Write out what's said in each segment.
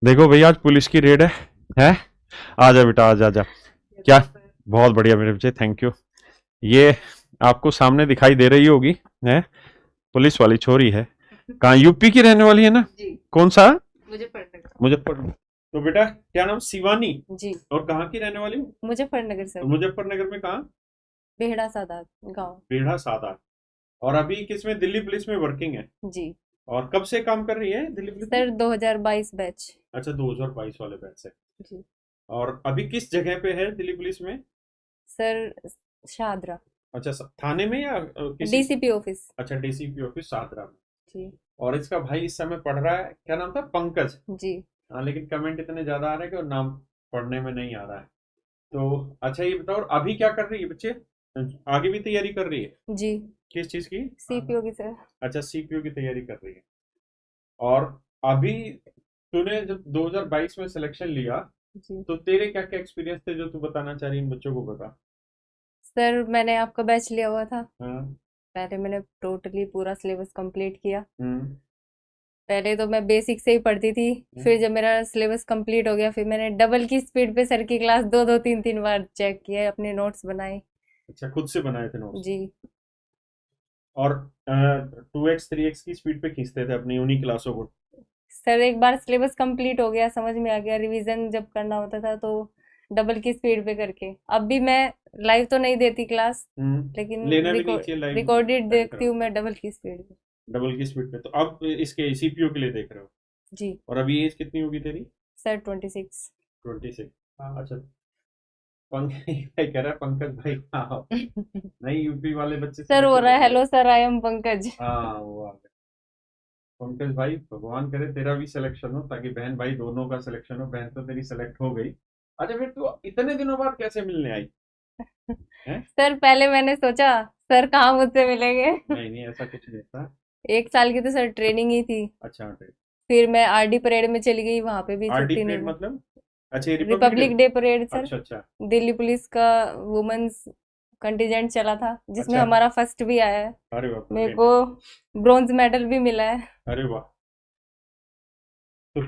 देखो भैया, आज पुलिस की रेड है। आ जा बेटा, आ जा जा। क्या? बहुत बढ़िया मेरे बच्चे, थैंक यू। ये आपको सामने दिखाई दे रही होगी, है पुलिस वाली छोरी है। कहाँ, यूपी की रहने वाली है ना? जी। कौन सा? मुजफ्फरनगर। मुजफ्फरनगर। तो बेटा क्या नाम, शिवानी? जी। और कहाँ की रहने वाली हूँ? मुजफ्फरनगर तो सर। मुजफ्फरनगर में कहाँ? बेहड़ा सादात गांव। बेड़ा सादा। और अभी किसमें, दिल्ली पुलिस में वर्किंग है? जी। और कब से काम कर रही है दिल्ली पुलिस में? Sir 2022 batch. अच्छा, 2022 वाले बैच से। जी। और अभी किस जगह पे है दिल्ली पुलिस में? सर शाहदरा। अच्छा, थाने में या किसी? DCP office. अच्छा, डीसीपी ऑफिस सादरा में। जी। और इसका भाई इस समय पढ़ रहा है, क्या नाम था, पंकज। जी। हाँ, लेकिन कमेंट इतने ज्यादा आ रहे हैं कि वो नाम पढ़ने में नहीं आ रहा है। तो अच्छा, ये बताओ अभी क्या कर रही है बच्चे? आगे भी तैयारी कर रही है? जी। किस चीज की? सीपीओ की सर। अच्छा, सीपीओ की तैयारी कर रही है। और अभी तूने जब 2022 में सिलेक्शन लिया, जी। तो तेरे क्या क्या एक्सपीरियंस थे जो तू बताना चाह रही है इन बच्चों को, बता। सर मैंने आपका बैच लिया हुआ था। हाँ। पहले मैंने टोटली पूरा सिलेबस कंप्लीट किया। हम्म। पहले तो मैं बेसिक से ही पढ़ती थी। फिर हम्म। जब मेरा सिलेबस कंप्लीट हो गया, फिर मैंने डबल की स्पीड पे सर की क्लास दो दो तीन तीन बार चेक किया, अपने नोट्स बनाए। अच्छा, खुद से बनाए थे नोट्स? जी। और 2x 3x की स्पीड पे खींचते थे अपनी उन्हीं क्लासों को? सर एक बार सिलेबस कंप्लीट हो गया, समझ में आ गया, रिवीजन जब करना होता था तो डबल की स्पीड पे करके। अब भी मैं लाइव तो नहीं देती क्लास, लेकिन लेना भी नहीं चाहिए लाइव, रिकॉर्डेड अटेंड देखती करो। हूँ मैं डबल की स्पीड पे। डबल की स्पीड पे, तो अब इसके सीपीयू के लिए देख रहे हो? जी। और अभी एज कितनी होगी तेरी? सर 26। 26। अच्छा। पंकज भाई कह रहा है, पंकज भाई हाँ हाँ। नहीं, यूपी वाले बच्चे सर हो सिलेक्टेड रहा हो है, गए। Hello sir I am Pankaj. हाँ, वो आ गए। पंकज भाई, भगवान करे तेरा भी सिलेक्शन हो, ताकि बहन भाई दोनों का सिलेक्शन हो। बहन तो तेरी सिलेक्ट हो गई। अच्छा, फिर तू इतने दिनों बाद कैसे मिलने आई है? सर पहले मैंने सोचा सर कहाँ मुझसे मिलेंगे। नहीं नहीं, ऐसा कुछ नहीं था। एक साल की तो सर ट्रेनिंग ही थी। अच्छा। फिर मैं आरडी परेड में चली गई, वहां पे भी आरडी छुट्टी नहीं परेड मिली। मतलब? अच्छा, ये Republic day. Republic day parade sir. अच्छा अच्छा। दिल्ली पुलिस का वुमेन्स कंटिजेंट चला था, जिसमें अच्छा। हमारा फर्स्ट भी आया है। अरे वाह, मेरे ब्रिलियंट। को ब्रॉन्ज मेडल भी मिला है। अरे वाह। तो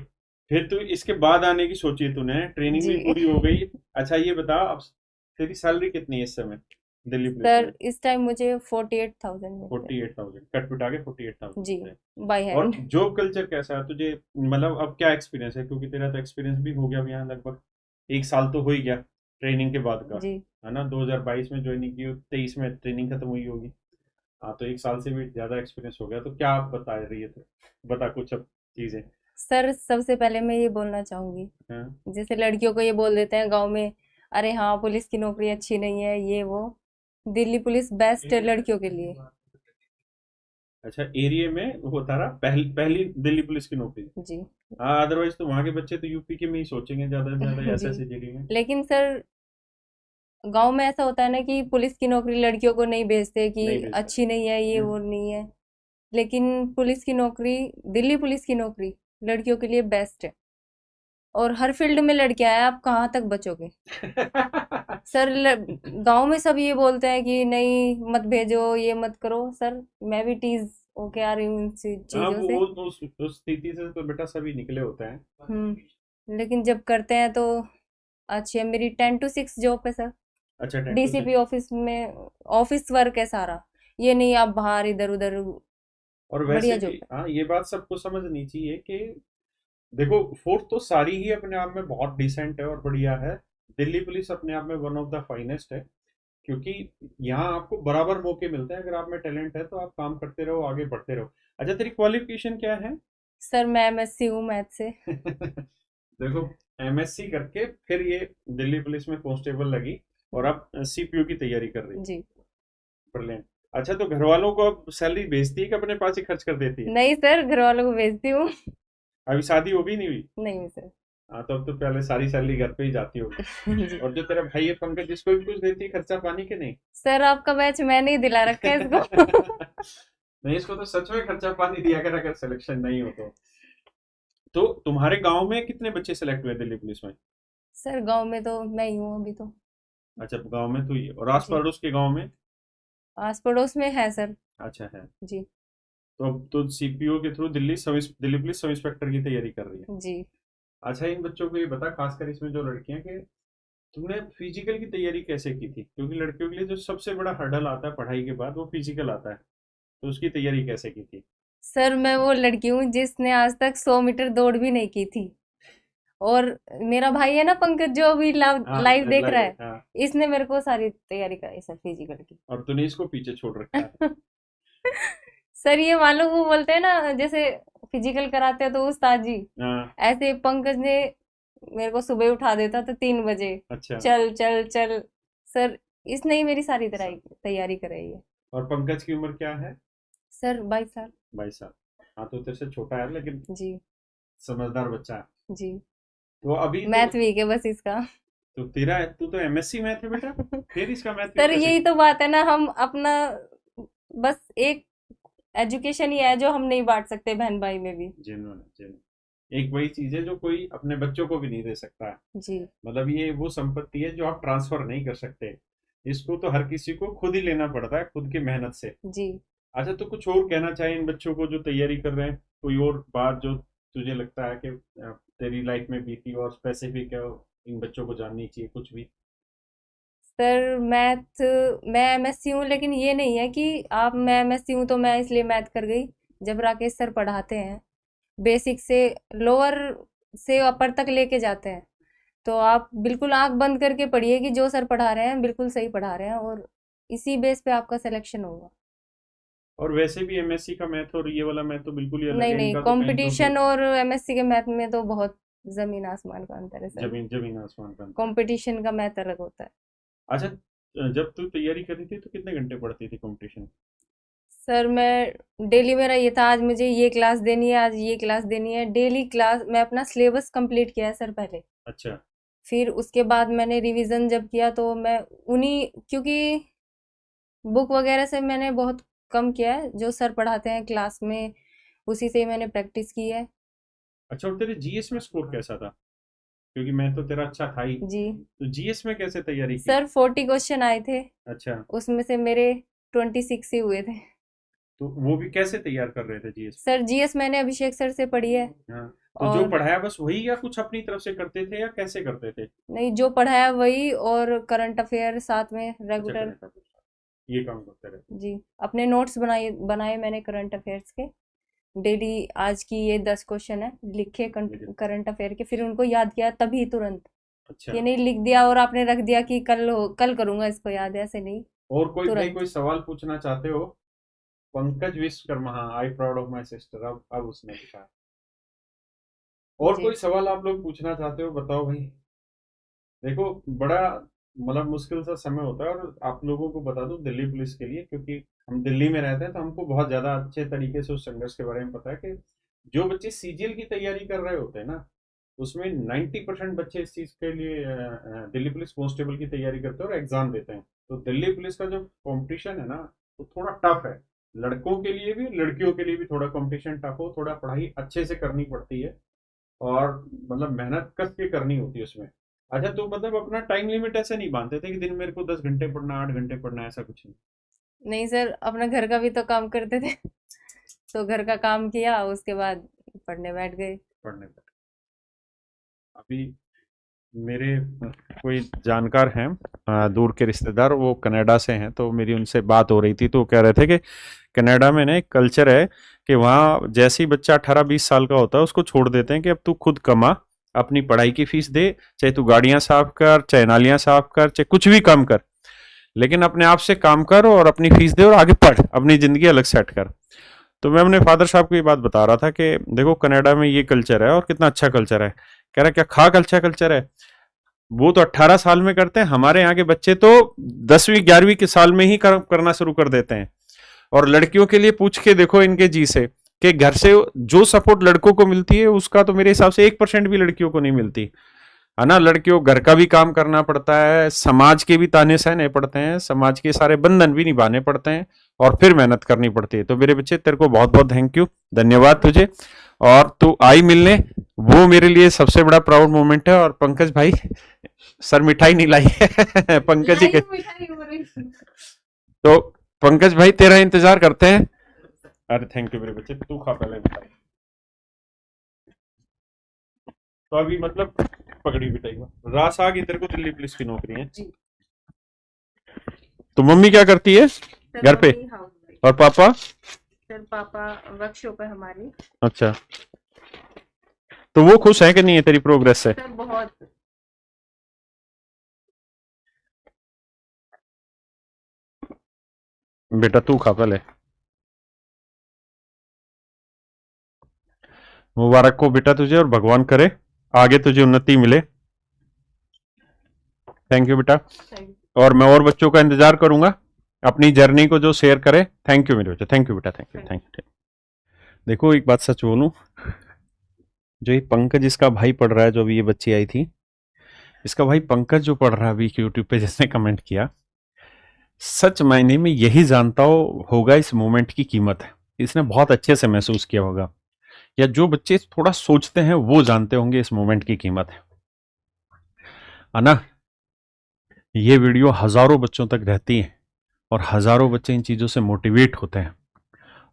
फिर तू इसके बाद आने की सोची तूने, ट्रेनिंग जी। भी पूरी हो गई। अच्छा, ये बता अब तेरी सैलरी कितनी है इस समय दिल्ली पुलिस सर में? इस टाइम मुझे 48,000 मिलते 48,000 कट पिटा के 48,000 हैं। जी। मिलते हैं। बाय और हैंड। जॉब कल्चर कैसा है तुझे? मतलब अब क्या एक्सपीरियंस है, क्योंकि तेरा तो एक्सपीरियंस भी हो गया अब यहाँ लगभग 1 साल तो हो ही गया ट्रेनिंग के बाद का। जी। है ना, 2022 में ज्वाइनिंग की, 23 में ट्रेनिंग खत्म हुई होगी। हाँ, तो 1 साल से भी ज्यादा एक्सपीरियंस हो गया, तो क्या आप बता रही है, तो बता कुछ अब चीजें। सर सबसे पहले मैं ये बोलना चाहूंगी, हाँ। जैसे लड़कियों को ये बोल देते हैं गांव में, अरे हाँ पुलिस की नौकरी अच्छी नहीं है ये वो। दिल्ली पुलिस बेस्ट है लड़कियों के लिए। अच्छा, एरिया में वो तारा पहली पहली दिल्ली पुलिस की नौकरी? जी। हाँ, अदरवाइज तो वहाँ के बच्चे तो यूपी के में ही सोचेंगे ज्यादा से ज्यादा, जी। ऐसा ऐसे जिले में। लेकिन सर गांव में ऐसा होता है ना कि पुलिस की नौकरी लड़कियों को नहीं भेजते, कि नहीं भेजते। अच्छी नहीं है ये वो नहीं है। लेकिन पुलिस की नौकरी, दिल्ली पुलिस की नौकरी लड़कियों के लिए बेस्ट है। और हर फील्ड में लड़कियां हैं, आप कहाँ तक बचोगे। सर गांव में सब ये बोलते हैं कि नहीं मत भेजो ये मत करो, सर मैं भी टीज होके आ रही हूँ इन हाँ, चीजों से। वो उस स्थिति से तो बेटा सभी निकले होते हैं। लेकिन जब करते हैं तो अच्छी है। मेरी 10 to 6 जॉब है सर। अच्छा, 10 to 6। डीसीपी ऑफिस में ऑफिस वर्क है सारा। ये नहीं आप बाहर इधर उधर। और वैसे बढ़िया भी जॉब है। हाँ, ये बात सबको समझनी चाहिए कि देखो, फोर्स तो सारी ही अपने आप में बहुत डिसेंट है और बढ़िया है। दिल्ली पुलिस अपने आप में वन ऑफ द फाइनेस्ट है, क्योंकि यहाँ आपको बराबर मौके मिलते हैं। अगर आप में टैलेंट है तो आप काम करते रहो, आगे बढ़ते रहो। अच्छा, तेरी क्वालिफिकेशन क्या है? सर मैं एमएससी हूँ मैथ से। देखो, एमएससी करके फिर ये दिल्ली पुलिस में कांस्टेबल लगी, और अब सीपीयू की तैयारी कर रही है। जी। ब्रिलियंट। अच्छा, तो घर वालों को अब सैलरी भेजती है कि अपने पास ही खर्च कर देती है? नहीं सर, घर वालों को भेजती हूँ। अभी शादी हो भी नहीं हुई? नहीं सर। हाँ, तो अब तो पहले सारी सैलरी घर पे ही जाती होगी। जी। और जो तेरा भाई है पंकज, जिसको भी कुछ देती है खर्चा पानी के नहीं? सर आपका बैच मैंने ही दिला रखा है इसको। नहीं, इसको तो सच में खर्चा पानी दिया कर, अगर सिलेक्शन नहीं हो तो तुम्हारे गांव में कितने बच्चे सेलेक्ट हुए दिल्ली पुलिस में? सर गांव में तो मैं ही हूँ अभी तो। अच्छा, गांव में तो ये, और आस जी। पड़ोस के गांव में? आस पड़ोस में है सर। अच्छा है। जी। तो अब तो सीपीओ के through Delhi police sub inspector की तैयारी कर रही है। जी। अच्छा इन बच्चों को ये बता, खासकर इसमें जो लड़कियां, कि तुमने फिजिकल की तैयारी कैसे की थी? क्योंकि लड़कियों के लिए जो सबसे बड़ा हर्डल आता है पढ़ाई के बाद वो फिजिकल आता है, तो उसकी तैयारी कैसे की थी? सर मैं वो लड़की हूँ जिसने आज तक 100 मीटर दौड़ भी नहीं की थी। और मेरा भाई है ना पंकज, जो अभी हाँ लाइव देख रहा लाइव है, है, हाँ। इसने मेरे को सारी तैयारी कराई सर फिजिकल की। और तूने इसको पीछे छोड़ रखा है। सर ये मान लो, वो बोलते हैं ना जैसे फिजिकल कराते हैं तो उस्ताद जी, हाँ। ऐसे पंकज ने मेरे को सुबह उठा देता था 3 बजे। अच्छा। चल चल चल। सर इसने ही मेरी सारी तैयारी कराई है। और पंकज की उम्र क्या है? सर 22 साल। 22 साल। हाँ तो तेरे से छोटा है लेकिन जी। समझदार बच्चा है। जी। तो अभी तो मैथ वीक है बस इसका। तेरा है, तू तो एमएससी मैथ है बेटा, फिर इसका मैथ भी सर कैसे? यही तो बात है ना, हम अपना बस एक एजुकेशन ही है जो हम नहीं बांट सकते बहन भाई में भी। जेन्युइन है, जेन्युइन। एक वही चीज है जो कोई अपने बच्चों को भी नहीं दे सकता है। जी। मतलब ये वो संपत्ति है जो आप ट्रांसफर नहीं कर सकते। इसको तो हर किसी को खुद ही लेना पड़ता है, खुद की मेहनत से। जी। अच्छा, तो कुछ और कहना चाहिए इन बच्चों को जो तैयारी कर रहे हैं? कोई और बात जो तुझे लगता है कि तेरी लाइफ में बीती और स्पेसिफिक है, इन बच्चों को जाननी चाहिए कुछ भी? सर मैथ, मैं एमएससी हूँ, लेकिन ये नहीं है कि आप, मैं एमएससी हूँ तो मैं इसलिए मैथ कर गई। जब राकेश सर पढ़ाते हैं, बेसिक से लोअर से अपर तक लेके जाते हैं, तो आप बिल्कुल आंख बंद करके पढ़िए कि जो सर पढ़ा रहे हैं बिल्कुल सही पढ़ा रहे हैं, और इसी बेस पे आपका सिलेक्शन होगा। और वैसे भी एमएससी का मैथ और ये वाला मैथ तो बिल्कुल ही अलग नहीं है, नहीं, इनका तो कहीं तो कंपटीशन और एमएससी के मैथ में तो बहुत जमीन आसमान का अंतर है सर। जमीन जमीन आसमान का अंतर है। कंपटीशन का मैथ अलग होता है। अच्छा, जब तू तैयारी कर रही थी तो कितने घंटे पढ़ती थी कंपटीशन? सर मैं डेली, मेरा ये था आज मुझे ये क्लास देनी है, आज ये क्लास देनी है, डेली क्लास। मैं अपना सिलेबस कंप्लीट किया है सर पहले। अच्छा। फिर उसके बाद मैंने रिवीजन जब किया तो मैं उन्हीं, क्योंकि बुक वगैरह से मैंने बहुत कम किया है, जो सर पढ़ाते हैं क्लास में उसी से ही मैंने प्रैक्टिस की है। अच्छा, और तेरे जीएस में स्कोर कैसा था? क्योंकि मैं तो तेरा अच्छा था ही, जी। तो जीएस में कैसे तैयारी की? सर 40 क्वेश्चन आए थे, अच्छा। उसमें से मेरे 26 ही हुए थे। तो वो भी कैसे तैयार कर रहे थे जीएस? सर जीएस मैंने अभिषेक सर से पढ़ी है। हाँ। तो जो और पढ़ाया बस वही, या कुछ अपनी तरफ से करते थे, या कैसे करते थे? नहीं, जो पढ़ाया वही, और करंट अफेयर साथ में अच्छा, रेगुलर। करंट अफेयर ये काम करते रहे। जी। अपने नोट्स बनाए बनाए मैंने करंट अफेयर्स के। डेली आज की ये 10 क्वेश्चन है लिखे वेरी। करंट अफेयर के, फिर उनको याद किया तभी तुरंत। अच्छा। ये नहीं लिख दिया और आपने रख दिया कि कल करूंगा इसको याद, ऐसे नहीं। और कोई भाई तुरंत। कोई सवाल पूछना चाहते हो? पंकज विश्वकर्मा, हाँ, I proud of my sister, अब उसने लिखा। और जी। कोई सवाल आप लोग पूछना चाहते हो, बताओ भाई। देखो, बड़ा मतलब मुश्किल सा समय होता है, और आप लोगों को बता दूं दिल्ली पुलिस के लिए, क्योंकि हम दिल्ली में रहते हैं तो हमको बहुत ज़्यादा अच्छे तरीके से उस संघर्ष के बारे में पता है कि जो बच्चे सीजीएल की तैयारी कर रहे होते हैं ना, उसमें 90% बच्चे इस चीज़ के लिए दिल्ली पुलिस कांस्टेबल की तैयारी करते हैं और एग्जाम देते हैं। तो दिल्ली पुलिस का जो कंपटीशन है ना, वो थोड़ा टफ है। लड़कों के लिए भी लड़कियों के लिए भी थोड़ा कंपटीशन टफ हो, थोड़ा पढ़ाई अच्छे से करनी पड़ती है, और मतलब मेहनत कस के करनी होती है उसमें। अच्छा, तो मतलब अपना टाइम लिमिट ऐसे नहीं बांधते थे कि दिन में मेरे को 10 घंटे पढ़ना, 8 घंटे पढ़ना, ऐसा कुछ नहीं? नहीं सर, अपना घर का भी तो काम करते थे। तो घर का काम किया, उसके बाद पढ़ने बैठ गए। पढ़ने पर अभी मेरे कोई जानकार हैं, दूर के रिश्तेदार, वो कनाडा से हैं, तो मेरी उनसे बात हो रही थी, तो वो कह रहे थे कि कनाडा में ना एक कल्चर है कि वहाँ जैसे ही बच्चा 18-20 साल का होता है उसको छोड़ देते हैं कि अब तू खुद कमा, अपनी पढ़ाई की फीस दे, चाहे तू गाड़ियां साफ कर, चाहे नालियां साफ कर, चाहे कुछ भी काम कर, लेकिन अपने आप से काम कर और अपनी फीस दे और आगे पढ़, अपनी जिंदगी अलग सेट कर। तो मैं अपने फादर साहब को ये बात बता रहा था कि देखो कनाडा में ये कल्चर है और कितना अच्छा कल्चर है। कह रहा क्या खा अच्छा कल्चर है, वो तो 18 साल में करते हैं, हमारे यहाँ के बच्चे तो 10वीं 11वीं के साल में ही करना शुरू कर देते हैं। और लड़कियों के लिए पूछ के देखो इनके जी से, कि घर से जो सपोर्ट लड़कों को मिलती है उसका तो मेरे हिसाब से 1% भी लड़कियों को नहीं मिलती है ना। लड़कियों घर का भी काम करना पड़ता है, समाज के भी ताने सहने पड़ते हैं, समाज के सारे बंधन भी निभाने पड़ते हैं, और फिर मेहनत करनी पड़ती है। तो मेरे बच्चे तेरे को बहुत बहुत थैंक यू, धन्यवाद तुझे। और तू आई मिलने, वो मेरे लिए सबसे बड़ा प्राउड मोमेंट है। और पंकज भाई, सर मिठाई नहीं लाई है पंकज जी के, तो पंकज भाई तेरा इंतजार करते हैं। अरे थैंक यू मेरे बच्चे, तू खा पहले मिठाई। तो अभी मतलब पकड़ी पिटाई हुआ रास आ गई तेरे को दिल्ली पुलिस की नौकरी है जी। तो मम्मी क्या करती है सर घर पे मम्मी हाउस और पापा? सर पापा वर्कशॉप है हमारी। अच्छा, तो वो खुश है कि नहीं है तेरी प्रोग्रेस से? सर बहुत। बेटा तू खा पहले। मुबारक हो बेटा तुझे, और भगवान करे आगे तुझे उन्नति मिले। थैंक यू बेटा। और मैं और बच्चों का इंतजार करूंगा अपनी जर्नी को जो शेयर करे। थैंक यू मेरे बच्चे, थैंक यू बेटा, थैंक यू थैंक यू। देखो एक बात सच बोलूं, जो ये पंकज इसका भाई पढ़ रहा है, जो अभी ये बच्ची आई थी, इसका भाई पंकज जो पढ़ रहा है अभी यूट्यूब पे जिसने कमेंट किया, सच मायने में यही जानता होगा इस मोमेंट की कीमत है। इसने बहुत अच्छे से महसूस किया होगा, या जो बच्चे थोड़ा सोचते हैं वो जानते होंगे इस मोमेंट की कीमत है ना। ये वीडियो हजारों बच्चों तक रहती है और हजारों बच्चे इन चीजों से मोटिवेट होते हैं।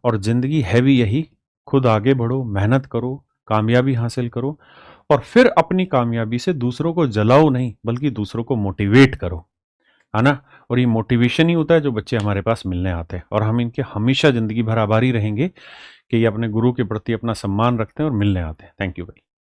और जिंदगी है भी यही, खुद आगे बढ़ो, मेहनत करो, कामयाबी हासिल करो, और फिर अपनी कामयाबी से दूसरों को जलाओ नहीं बल्कि दूसरों को मोटिवेट करो, है ना। और ये मोटिवेशन ही होता है जो बच्चे हमारे पास मिलने आते हैं, और हम इनके हमेशा जिंदगी भर आभारी रहेंगे कि ये अपने गुरु के प्रति अपना सम्मान रखते हैं और मिलने आते हैं। थैंक यू भाई।